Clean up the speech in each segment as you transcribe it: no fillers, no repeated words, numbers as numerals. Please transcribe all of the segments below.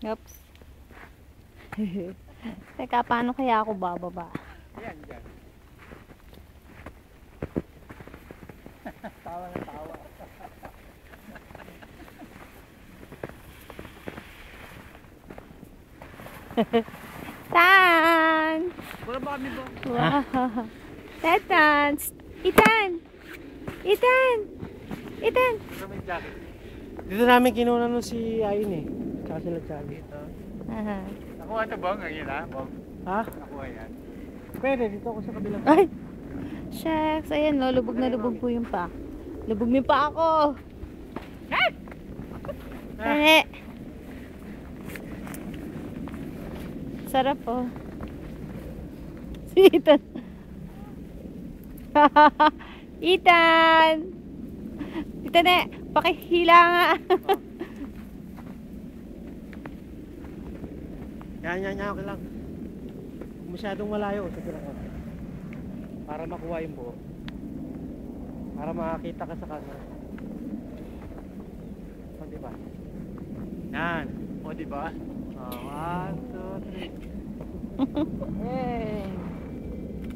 Oops. Teka, paano kaya ako bababa? Ayan, dyan. Tawa na tawa. Tan! Wala ba kami ba? Wow! Tan! Itan! Itan! Itan! Pero may jacket. Dito namin kinuha nun si Ayin eh. Tsaka sila Charlie. Dito. Aha. Nakuha ito bang? Ngayon ha? Bang? Ha? Nakuha yan. Pwede, dito ako sa kabilang. Ay! Shucks! Ayan, no, lubog na lubog po yung pa. Lubog niyo pa ako! Tane! Sarap po. Si Ethan. Ethan! Ethan eh! Pakihila nga! Yan, okay lang. Kung masyadong malayo, sige lang ako. Para makuha yung buo. Para makakita ka sa kanya. O, diba? Yan. O, diba? 1, 2, 3. Hey!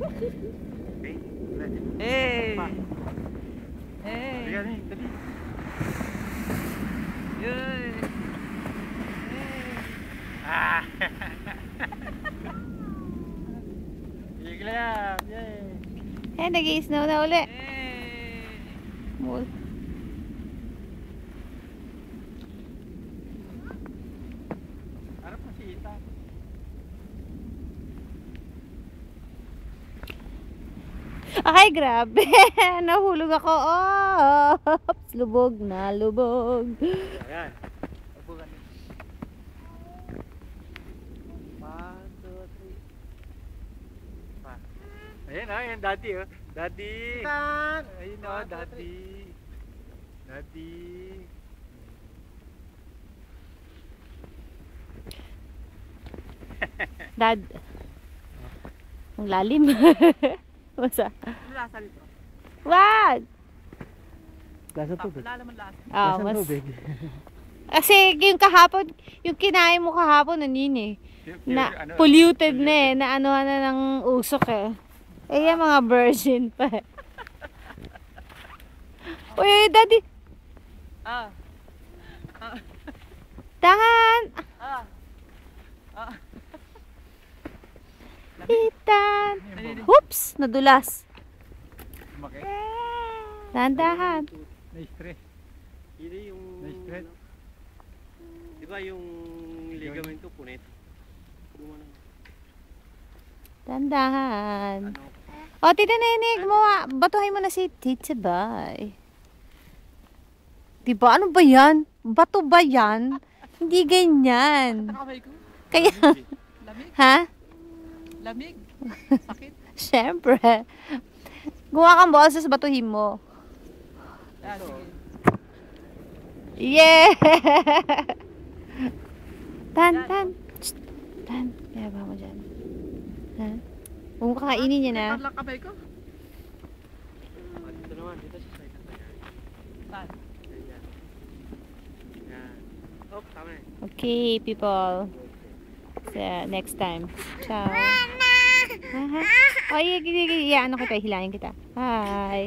Okay. Ready? Hey! Pa. Hey! Ayan eh, dali. Yay! Ah! Sige lang. Yay! Eh, nag-i-snow na uli. Harap mo si Ita. Ay, grabe. Nahulog ako. Oops! Lubog na lubog. Ayan. Abugan niyo. 1, 2, 3. Pa. Ayan o, ayan daddy o. Daddy! Tan! Ayun o, daddy. Daddy. Dad. Ang lalim. Masa? Ano lasa nito? Wag! Lasa tubig. Lalaman lasa. Ah, Lasa mas... tubig. Kasi yung kahapon, yung kinain mo kahapon, ano yun eh. Na Ano, polluted na eh. Na anuhan na ng usok eh. Eh, yung mga virgin pa eh. Uy, daddy! Ah. Tahan! Ah. Ah. Itan! Oops! Nadulas. Lumaki. Dahan-dahan. Na-stress. Yun yung... Na-stress. Di ba yung ligamento punit? Dahan-dahan. Ano? O, Tita Nenig, batuhin mo na si Tita Bay. Diba? Ano ba yan? Bato ba yan? Hindi ganyan. Kamay ko. Kaya, Lamig. ha? Lamig. Sakit. Siyempre. Gumawa kang boses, batuhin mo. Ah, sige. Yeah! Tan. Shh. Tan, yaba mo dyan. Tan. Huwag mo kakainin yan, ha? Lang kamay ko. Dito naman, dito sa side na yan. Saan? Yan. Yan. Oh, tama eh. Okay, people. So, next time. Ciao. Aha. Oh, ano kita, hilahin kita. Hi.